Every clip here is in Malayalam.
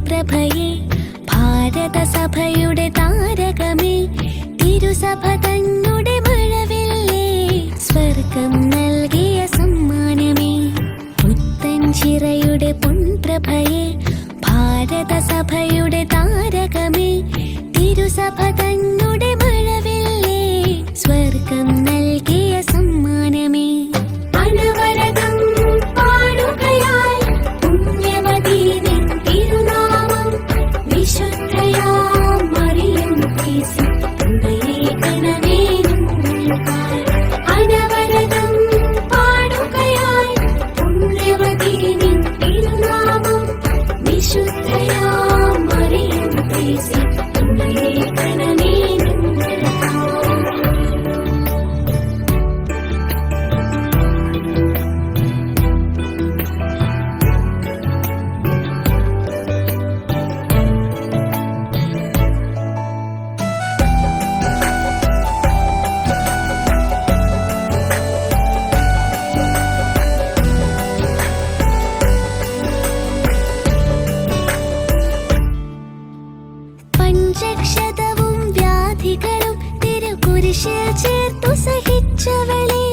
പൊൻപ്രഭയെ ഭാരതസഭയുടെ താരകമേ തിരുസഭ തന്നുടെ മഴവില്ലേ സ്വർഗം നൽകിയ സമ്മാനമേ പുത്തൻ ചിറയുടെ പൊൻപ്രഭയെ ഭാരതസഭയുടെ താരകമേ തിരുസഭ തന്നുടെ മഴവില്ലേ സ്വർഗം നൽകിയ സമ്മാനമേ അനവരതം പാടുകയായി പുണ്യമതി നിൻ തിരുനാമം വിശുദ്ധയാം മറിയം ഉദയേകണമേ ഞങ്ങൾക്കായി അനവരതം പാടുകയായി പുണ്യമതി നിൻ തിരുനാമം വിശുദ്ധയാം മറിയം ഉദയേകണമേ പഞ്ചക്ഷതവും വ്യാധികളും തിരുകുരിശിൽ ചേർത്തു സഹിച്ചവളെ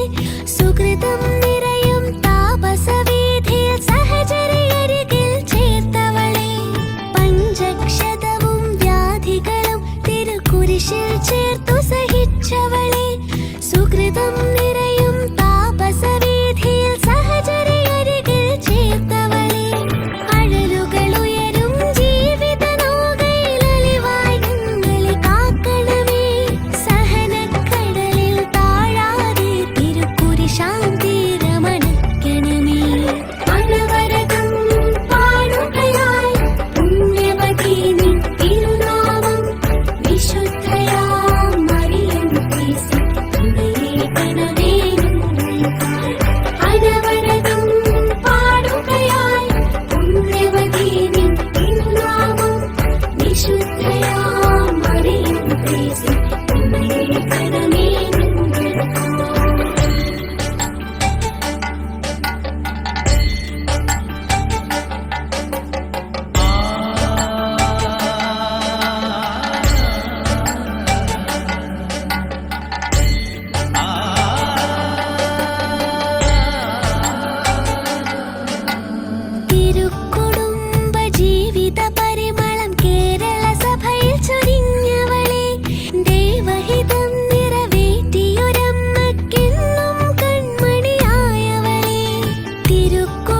സുകൃതം നിറയും താപസവീഥിയിൽ സഹചര്യരികിൽ ചേർത്തവളെ പഞ്ചക്ഷതവും വ്യാധികളും തിരുകുരിശിൽ ചേർത്തു സഹിച്ചവളെ സുകൃതം നിറയും താപസവീഥിയിൽ സഹചര്യരികിൽ ചേർത്തവളെ അഴലുകൾ ഉയരും ജീവിത നൗകയിലലിവായി ഞങ്ങളെ കാക്കണമേ സഹനക്കടലിൽ താഴാതെ തിരുക്കുരിശാം തീരമണയ്ക്കണമേ അനവരതം പാടുകയായി പുണ്യമതി നിൻ തിരുനാമം വിശുദ്ധയാം മറിയം ഉദയേകണമേ ഞങ്ങൾക്കായി അനവരതം പാടുകയായി പുണ്യമതി നിൻ തിരുനാമം വിശുദ്ധയാം മറിയം ഉദയേകണമേ തിരുക്കുടുംബ ജീവിത പരിമളം കേരള സഭയിൽ ചൊരിഞ്ഞവളെ ദൈവഹിതം നിറവേറ്റിയൊരമ്മയ്ക്കെന്നും കൺമണിയായവളെ തിരുക്കുടുംബ